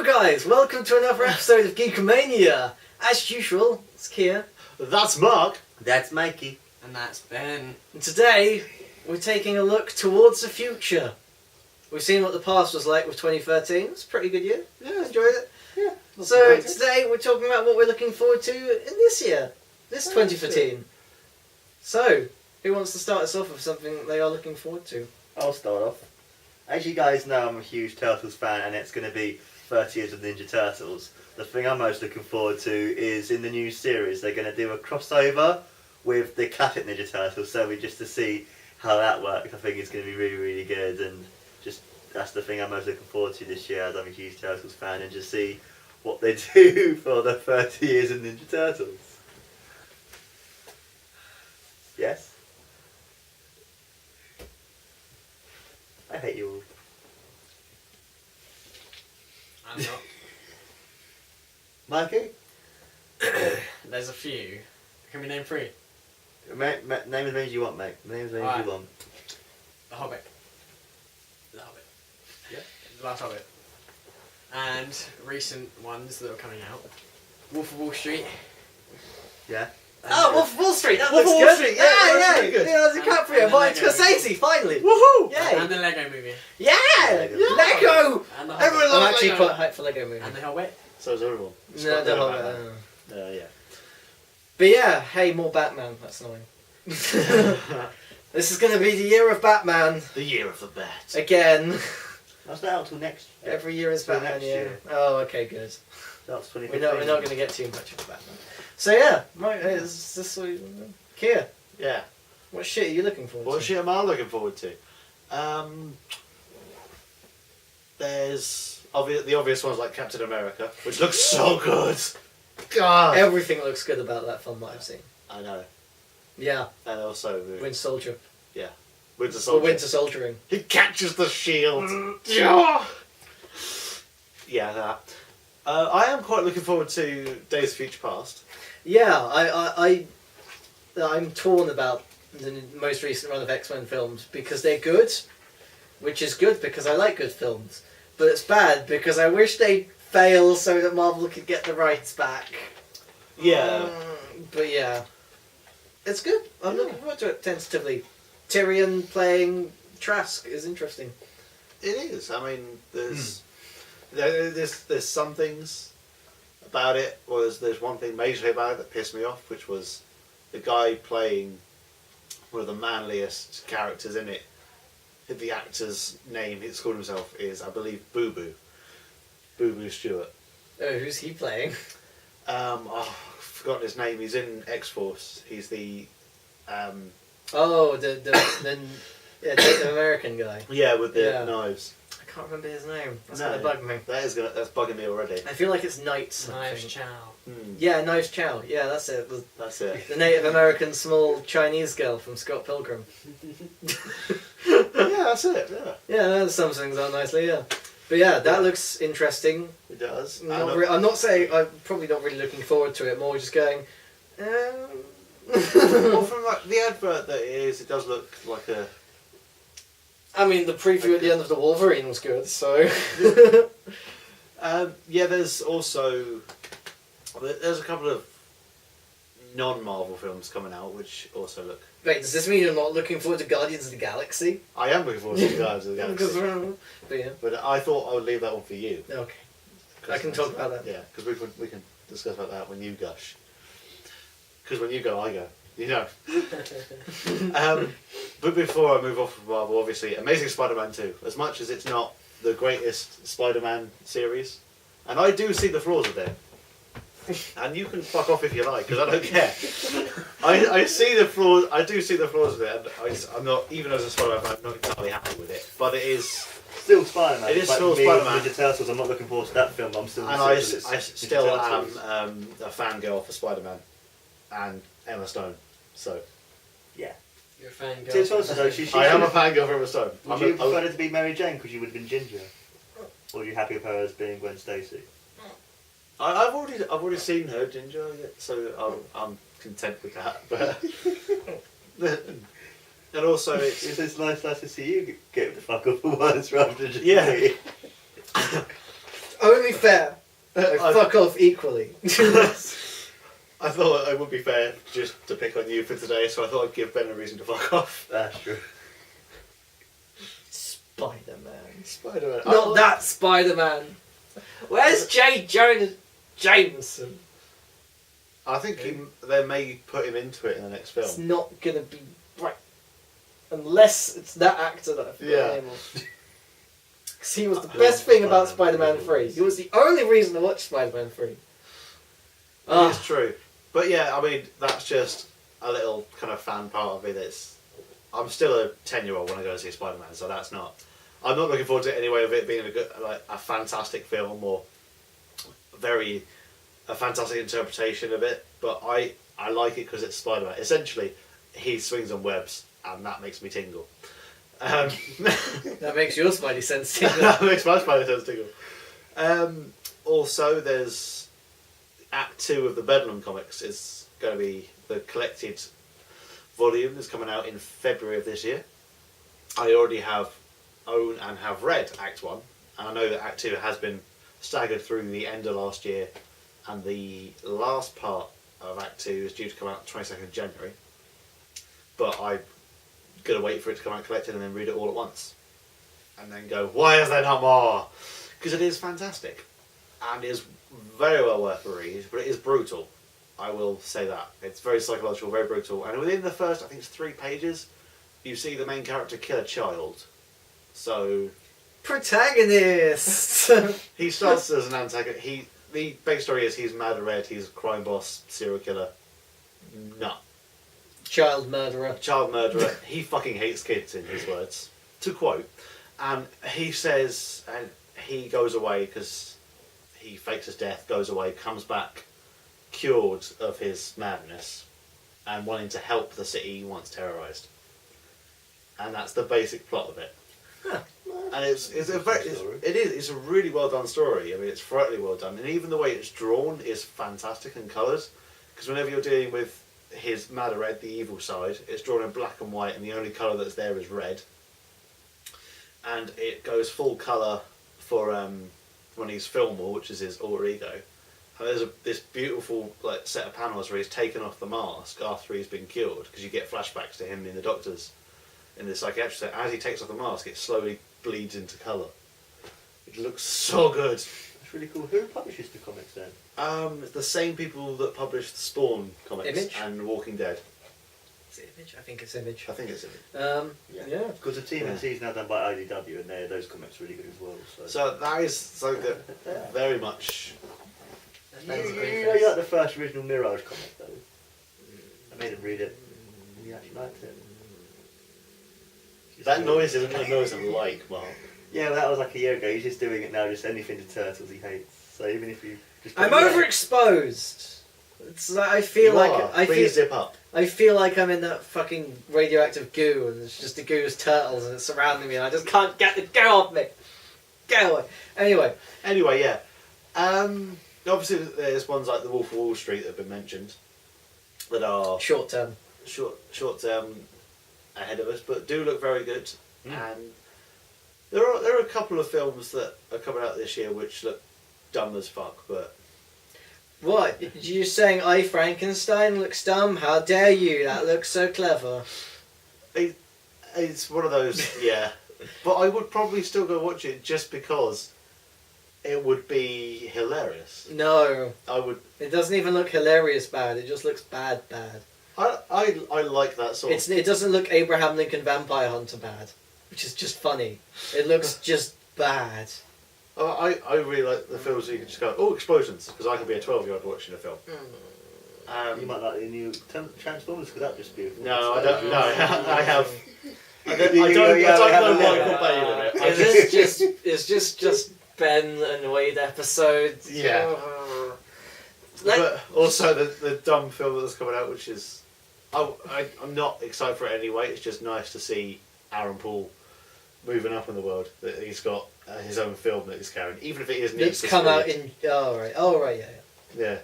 Hello guys, welcome to another episode of GEEKAMANIA. As usual, it's Kier. That's Mark. That's Mikey. And that's Ben. And today, we're taking a look towards the future. We've seen what the past was like with 2013. It's a pretty good year. Yeah, enjoyed it. Yeah. So today, we're talking about what we're looking forward to in this year. This 2015. So, who wants to start us off with something they are looking forward to? I'll start off. As you guys know, I'm a huge Turtles fan, and it's going to be 30 years of Ninja Turtles. The thing I'm most looking forward to is in the new series, they're going to do a crossover with the classic Ninja Turtles, so just to see how that works. I think it's going to be really, really good, and just that's the thing I'm most looking forward to this year, as I'm a huge Turtles fan, and just see what they do for the 30 years of Ninja Turtles. Yes? I hate you all. I'm not. Mikey? There's a few. Can we name three? Name as many as you want, mate. Name as many as you want. The Hobbit. The Hobbit. Yeah. The Last Hobbit. And recent ones that are coming out. Wolf of Wall Street. Yeah. Oh, Wolf of Wall Street, that Wolf looks of Wall good! Street, Yeah, yeah, yeah! that's really good. Yeah, And DiCaprio, Martin the Lego Scorsese, finally! Woohoo! Yay! And the Lego movie. Yeah! Lego. Lego! And the Everyone Hobbit. I'm loves actually Lego. quite hyped for Lego movie. And the Hobbit. So is everyone. No, the Hobbit. Yeah. But yeah, hey, more Batman. That's annoying. This is going to be the year of Batman The year of the bat. again. That's not out till next year. Every year is Till Batman. next Yeah. year. Oh, okay, good. That's 2015. We're not going to get too much of Batman. So yeah, right. Is this what you... Kier, Yeah. what shit are you looking forward What to? shit am I looking forward to? There's the obvious ones like Captain America, which looks so good. God. Everything looks good about that film that I've seen. I know. Yeah, And also Winter Soldier. Winter Or Soldier. Winter Soldiering. He catches the shield. Yeah, that. I am quite looking forward to Days of Future Past. Yeah, I'm torn about the most recent run of X-Men films because they're good, which is good because I like good films, but it's bad because I wish they'd fail so that Marvel could get the rights back. Yeah. But yeah, it's good. I'm looking forward to it tentatively. Tyrion playing Trask is interesting. It is. I mean, there's some things about it. There's one thing majorly about it that pissed me off, which was the guy playing one of the manliest characters in it. The actor's name, he's called himself, is, I believe, Boo Boo. Boo Boo Stewart. Oh, who's he playing? I've forgotten his name. He's in X-Force. He's the Oh, the Native American guy. yeah, with the Yeah. knives. I can't remember his name. That's No. gonna bug me. That's bugging me already. I feel like it's Knight Knives something. Chow. Yeah, Knives Chow. Yeah, that's it. That's it. The Native American small Chinese girl from Scott Pilgrim. Yeah, that's it. Yeah, Yeah, that sums things up nicely, yeah. But yeah, that looks interesting. it does. I'm not saying, I'm probably not really looking forward to it, more just going, Well, from like the advert that it is, it does look like a. I mean, the preview at the end of the Wolverine was good, so... Yeah, there's also there's a couple of non-Marvel films coming out which also look. Wait, does this mean you're not looking forward to Guardians of the Galaxy? I am looking forward to Guardians of the Galaxy, But yeah, but I thought I would leave that one for you. okay. I can talk about that. Yeah, because we can discuss about that when you gush. Because when you go, I go. You know. But before I move off of Marvel, obviously, Amazing Spider-Man 2. As much as it's not the greatest Spider-Man series, and I do see the flaws of it. And you can fuck off if you like, because I don't care. I see the flaws. I do see the flaws of it, and I'm not, even as a Spider-Man fan, I'm not entirely happy with it. But it is Still Spider-Man. It is Like still me, Spider-Man. Ninja Turtles. I'm not looking forward to that film. But I'm still. And I insistent it's still Ninja am Turtles. a fangirl for Spider-Man and Emma Stone. So Yeah. You're a fan To be honest, though, she I am a should've- fangirl for Emma Stone. Would you prefer her to be Mary Jane because you would have been Ginger? Or are you happy with her as being Gwen Stacy? I've already seen her Ginger, so I'm content with that. But and also It's nice to see you get the fuck off for once rather than just Yeah. me. Only fair. Fuck off equally. I thought it would be fair just to pick on you for today, so I thought I'd give Ben a reason to fuck off. That's true. Spider-Man. Spider-Man. Not that Spider-Man. Where's J. Jonah Jameson? I think they may put him into it in the next film. It's not gonna be right. Unless it's that actor that I forgot the name of. Because he was the best thing about Spider-Man 3. He was the only reason to watch Spider-Man 3. It's true. But yeah, I mean, that's just a little kind of fan part of me that's... I'm still a 10-year-old when I go and see Spider-Man, so that's not... I'm not looking forward to it anyway of it being a fantastic film or a fantastic interpretation of it, but I like it because it's Spider-Man. Essentially, he swings on webs, and that makes me tingle. That makes your spidey sense tingle. That makes my spidey sense tingle. Also, there's Act 2 of the Bedlam comics is going to be the collected volume that's coming out in February of this year. I already own and have read Act 1, and I know that Act 2 has been staggered through the end of last year, and the last part of Act 2 is due to come out 22nd of January. But I'm going to wait for it to come out collected and then read it all at once. And then go, why is there not more? Because it is fantastic. And it is very well worth a read, but it is brutal. I will say that. It's very psychological, very brutal. And within the first, I think it's 3 pages, you see the main character kill a child. So... Protagonist! He starts as an antagonist. The backstory is he's mad red, he's a crime boss, serial killer. No. Child murderer. Child murderer. He fucking hates kids, in his words. To quote. And he says, and he goes away because he fakes his death, goes away, comes back cured of his madness and wanting to help the city he once terrorised. And that's the basic plot of it. Huh. And it's a really well done story. I mean, it's frighteningly well done, and even the way it's drawn is fantastic and coloured. Because whenever you're dealing with his mad red, the evil side, it's drawn in black and white, and the only colour that's there is red. And it goes full colour for when he's Fillmore, which is his alter ego. And there's this beautiful set of panels where he's taken off the mask after he's been cured, because you get flashbacks to him in the doctors. In the psychiatric set, as he takes off the mask, it slowly bleeds into colour. It looks so good. That's really cool. Who publishes the comics then? The same people that published the Spawn comics Image? and Walking Dead. Is it Image? I think it's Image. I think it's Image. Yeah. Because the TMNT is now done by IDW, and those comics are really good as well. So that is something that very much... You like the first original Mirage comic though? I made him read it, and he actually liked it. That noise isn't a noise I like, Mark. Yeah, well, that was like a year ago. He's just doing it now, just anything to Turtles he hates. So even if you just... I'm overexposed. It's like I feel Please zip up. I feel like I'm in that fucking radioactive goo, and it's just the goo's turtles, and it's surrounding me, and I just can't get the go off me. Get away. Anyway, yeah. Obviously, there's ones like The Wolf of Wall Street that have been mentioned that are short term ahead of us, but do look very good. And there are a couple of films that are coming out this year which look dumb as fuck, but... What? You're saying I, Frankenstein, looks dumb? How dare you? That looks so clever. It's one of those, yeah. But I would probably still go watch it just because it would be hilarious. No. I would... It doesn't even look hilarious bad, it just looks bad. I like that sort of... It doesn't look Abraham Lincoln Vampire Hunter bad, which is just funny. It looks just bad. I really like the films where you can just go, oh, explosions, because I can be a 12-year-old watching a film. You might like the new Transformers, because that'd just be... No, I don't. No, I have... I don't know Michael Bay in it. It's just Ben and Wade episodes. Yeah. But also the dumb film that's coming out, which is... I'm not excited for it anyway, it's just nice to see Aaron Paul moving up in the world, that he's got his own film that he's carrying, even if it is Need for Speed. It's come out in... Oh, right, yeah.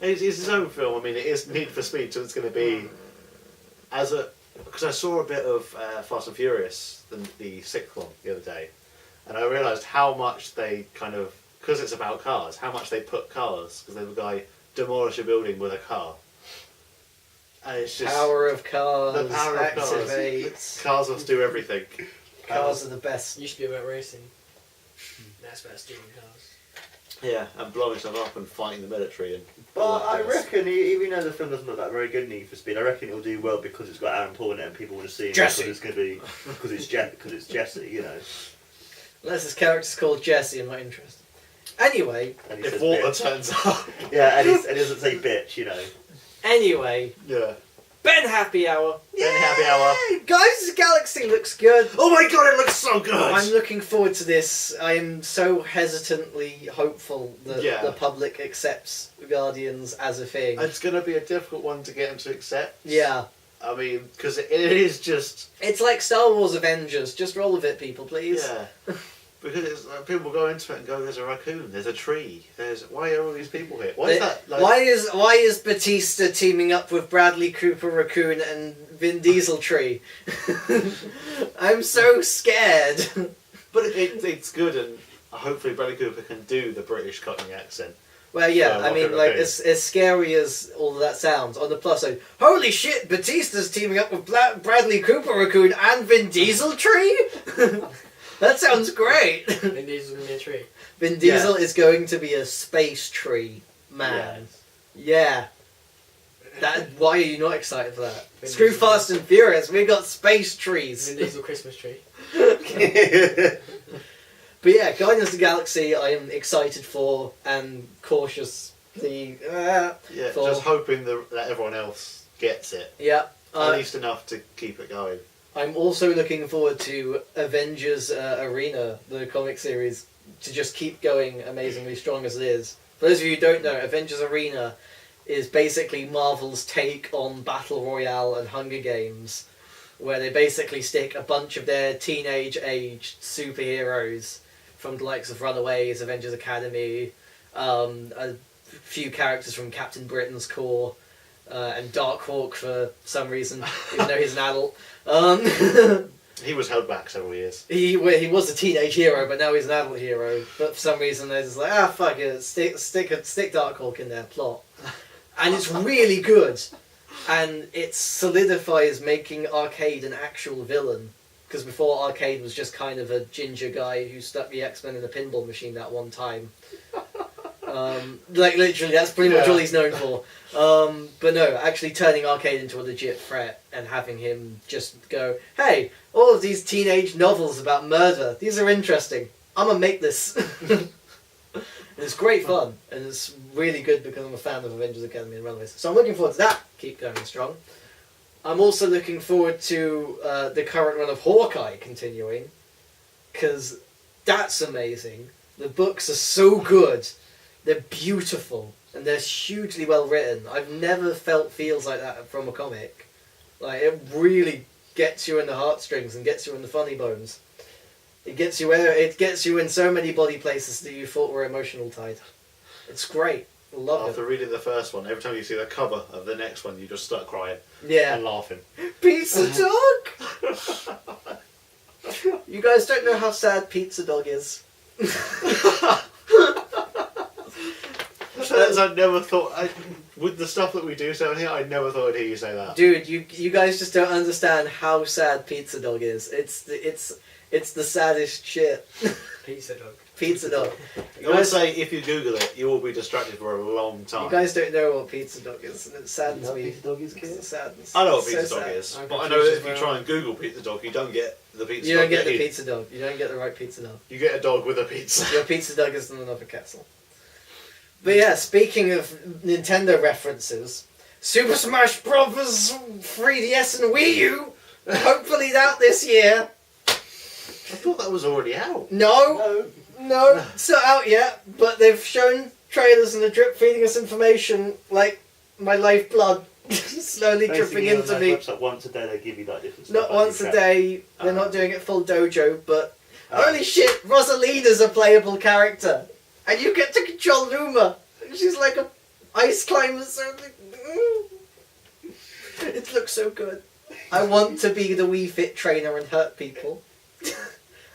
It's his own film. I mean, it is Need for Speed, so it's going to be... Because I saw a bit of Fast and Furious, the sixth one, the other day, and I realised how much they kind of, because it's about cars, how much they put cars, because they have a guy demolish a building with a car. And it's just... Power of cars. The power of activate. cars. Cars will do everything. Cars are the best. It used to be about racing. That's about stealing cars. Yeah, and blowing stuff up and fighting the military. And But I reckon, even though the film doesn't look that very good, Need for Speed, I reckon it'll do well because it's got Aaron Paul in it and people want to see him. Jesse. Because it's going to be because it's Jesse, you know. Unless his character's called Jesse, I'm not interested. Anyway. And he if says water bitch. turns up. Yeah, and he doesn't say bitch, you know. Anyway. Yeah. Ben Happy Hour. Ben Happy Hour. Guys' Galaxy looks good. Oh my god, it looks so good! I'm looking forward to this. I am so hesitantly hopeful that Yeah. the public accepts Guardians as a thing. It's going to be a difficult one to get them to accept. Yeah. I mean, because it is just... It's like Star Wars Avengers. Just roll with it, people, please. Yeah. Because it's, people go into it and go, there's a raccoon, there's a tree, why are all these people here? Why is that? Like, Why is Batista teaming up with Bradley Cooper Raccoon and Vin Diesel Tree? I'm so scared. But it's good, and hopefully Bradley Cooper can do the British cutting accent. Well, yeah, I mean, like, okay. as scary as all of that sounds, on the plus side, holy shit, Batista's teaming up with Bradley Cooper Raccoon and Vin Diesel Tree? That sounds great. Vin Diesel's gonna be a tree. Vin Diesel is going to be a space tree man. Yeah. Why are you not excited for that? Vin Screw Diesel. Fast and Furious, we got space trees. Vin Diesel Christmas tree. But yeah, Guardians of the Galaxy I am excited for and cautiously for. Just hoping that everyone else gets it. Yeah. At least enough to keep it going. I'm also looking forward to Avengers Arena, the comic series, to just keep going amazingly strong as it is. For those of you who don't know, Avengers Arena is basically Marvel's take on Battle Royale and Hunger Games, where they basically stick a bunch of their teenage-aged superheroes from the likes of Runaways, Avengers Academy, a few characters from Captain Britain's Corps, and Darkhawk for some reason, even though he's an adult. He was held back several years. He was a teenage hero, but now he's an adult hero. But for some reason, they're just like, fuck it, stick Darkhawk in their plot, and it's really good, and it solidifies making Arcade an actual villain. Because before, Arcade was just kind of a ginger guy who stuck the X-Men in a pinball machine that one time. Like, literally, that's pretty much all he's known for. But no, actually turning Arcade into a legit threat and having him just go, hey, all of these teenage novels about murder, these are interesting. I'm gonna make this. And it's great fun, and it's really good because I'm a fan of Avengers Academy and Runaways. So I'm looking forward to that. Keep going strong. I'm also looking forward to the current run of Hawkeye continuing, because that's amazing. The books are so good. They're beautiful, and they're hugely well written. I've never felt feels like that from a comic. Like, it really gets you in the heartstrings and gets you in the funny bones. It gets you in so many body places that you thought were emotional tied. It's great. I love After reading the first one, every time you see the cover of the next one, you just start crying it. Yeah. and laughing. Pizza Dog! You guys don't know how sad Pizza Dog is. I never thought, with the stuff that we do down here, I never thought I'd hear you say that. Dude, you guys just don't understand how sad Pizza Dog is. It's the saddest shit. Pizza Dog. Pizza Dog. I would say if you Google it, you will be distracted for a long time. You guys don't know what Pizza Dog is, and it saddens You know me. what Pizza Dog is, It's kid? sadness. I know what It's Pizza so Dog sad. is, I'm but I know confused that if as you well. try and Google Pizza Dog, you don't get the pizza You dog. don't get the that Pizza Dog. You don't get the right Pizza Dog. You get a dog with a pizza. Your Pizza Dog is in another castle. But yeah, speaking of Nintendo references, Super Smash Bros. 3DS and Wii U, hopefully out this year. I thought that was already out. No, it's not out yet, but they've shown trailers and they're drip feeding us information like my lifeblood slowly dripping Basically, on into their me. website, once a day they give you like different Not stuff. once a day, they're not doing it full dojo, but Oh. holy shit, Rosalina's a playable character. And you get to control Luma. She's like a ice climber, so it looks so good. I want to be the Wii Fit trainer and hurt people.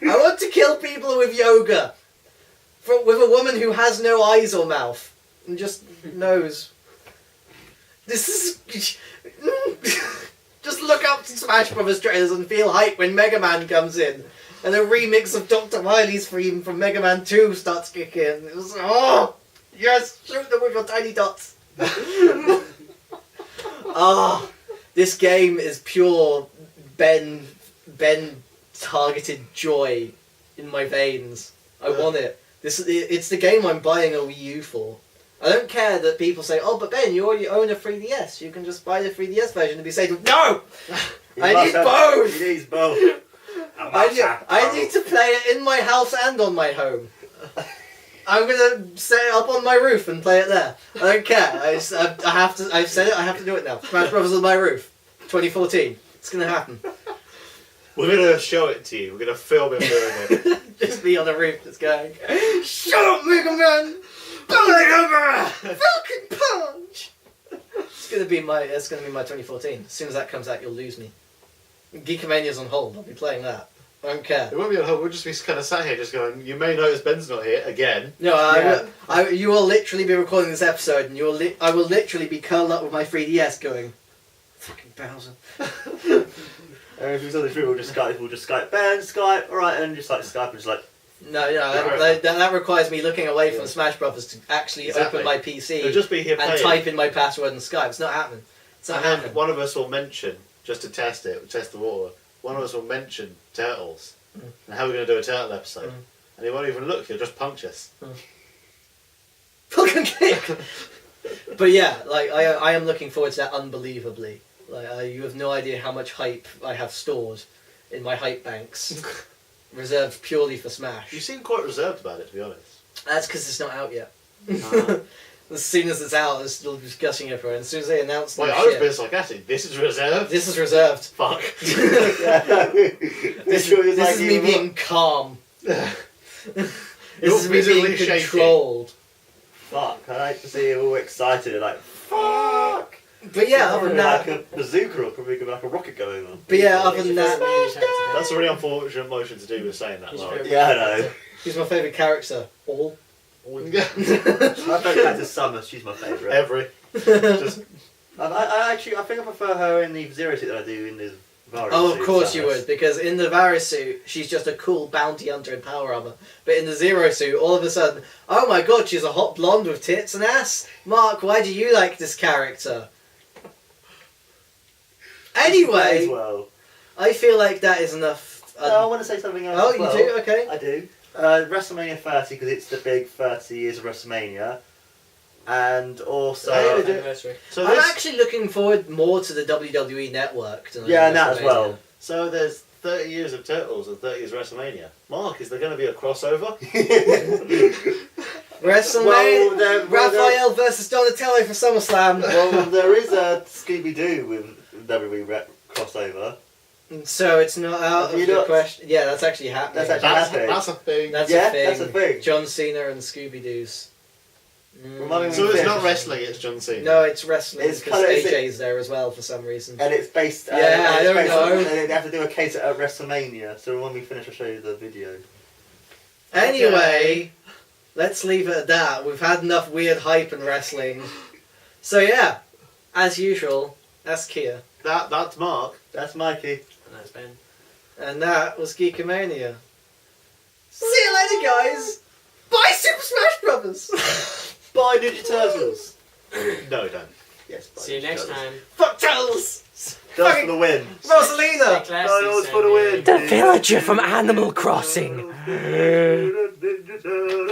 I want to kill people with yoga. With a woman who has no eyes or mouth. And just nose. This is... Just look up to Smash Brothers trailers and feel hype when Mega Man comes in. And a remix of Dr. Wily's theme from Mega Man 2 starts kicking in. It was... Oh! Yes! Shoot them with your tiny dots! Ah! This game is pure Ben targeted joy in my veins. I want it. It's the game I'm buying a Wii U for. I don't care that people say, "Oh, but Ben, you already own a 3DS. You can just buy the 3DS version." And be saying, "No, I need both. He needs both. I need to play it in my house and on my home. I'm gonna set it up on my roof and play it there. I don't care. I have to. I've said it. I have to do it now. Smash Brothers on my roof, 2014. It's gonna happen. We're gonna show it to you. We're gonna film him doing it. Just me on the roof that's going, "Shut up, Mega Man! Falcon Punch!" It's gonna be my 2014. As soon as that comes out, you'll lose me. GEEKAMANIA's on hold. I'll be playing that. I don't care. It won't be on hold. We'll just be kind of sat here, just going. You may notice Ben's not here again. No, you will literally be recording this episode, and I will literally be curled up with my 3DS, going, "Fucking Bowser." If we saw this room, we'll just Skype. Ben, Skype, alright, and just like Skype and just like... No, that requires me looking away from Smash Brothers to actually open my PC It'll just be here and type in my password and Skype. It's not happening. It's not happening. One of us will mention, just to test the water, one of us will mention Turtles, and how we're going to do a Turtle episode. And he won't even look, he'll just punch us. Fucking kick! But yeah, like, I am looking forward to that unbelievably. Like, you have no idea how much hype I have stored in my hype banks, reserved purely for Smash. You seem quite reserved about it, to be honest. That's because it's not out yet. As soon as it's out, there's still discussing it for it. And as soon as they announce Wait, I was being sarcastic. This is reserved? This is reserved. Fuck. This is me being calm. This is me being controlled. Fuck, I like to see you all excited and like, fuck! But yeah, other than that... like a bazooka or probably like a rocket going on. But yeah, other than that... That's a really unfortunate motion to do with saying that, Lauren. Yeah, I know. Who's my favourite character? All? My favourite character is Summer, she's my favourite. Every. Just... I think I prefer her in the Zero suit than I do in the Varus suit. Oh, of course you would, because in the Varus suit, she's just a cool bounty hunter in power armor. But in the Zero suit, all of a sudden, oh my god, she's a hot blonde with tits and ass. Mark, why do you like this character? Anyway, well. I feel like that is enough. No, I want to say something else. Oh, as well. You do? Okay. I do. WrestleMania 30 because it's the big 30 years of WrestleMania, and also anniversary. So I'm actually looking forward more to the WWE Network. Than and that as well. So there's 30 years of Turtles and 30 years of WrestleMania. Mark, is there going to be a crossover? WrestleMania, Raphael versus Donatello for SummerSlam. Well, there is a Scooby-Doo with WWE crossover. So it's not out of the question. Yeah, that's actually happening. That's actually happening. That's a thing. That's a thing. That's a thing. John Cena and Scooby-Doo's. So it's not wrestling, it's John Cena. No, it's wrestling It's because kinda- AJ's there as well for some reason. And it's based... Yeah, I don't know. They have to do a case at WrestleMania, so when we finish I'll show you the video. Anyway, let's leave it at that. We've had enough weird hype in wrestling. So yeah, as usual, that's Kier. That's Mark. That's Mikey. And that's Ben. And that was GEEKAMANIA. See you later, guys! Bye, Super Smash Brothers! Bye, Ninja Turtles. No, don't. Yes, bye. See you Ninja next Turtles. time. Fuck Turtles! Just for the win. Rosalina! Stay classy, Turtles for the Sammy. win. The villager from Animal Crossing. Ninja Turtles.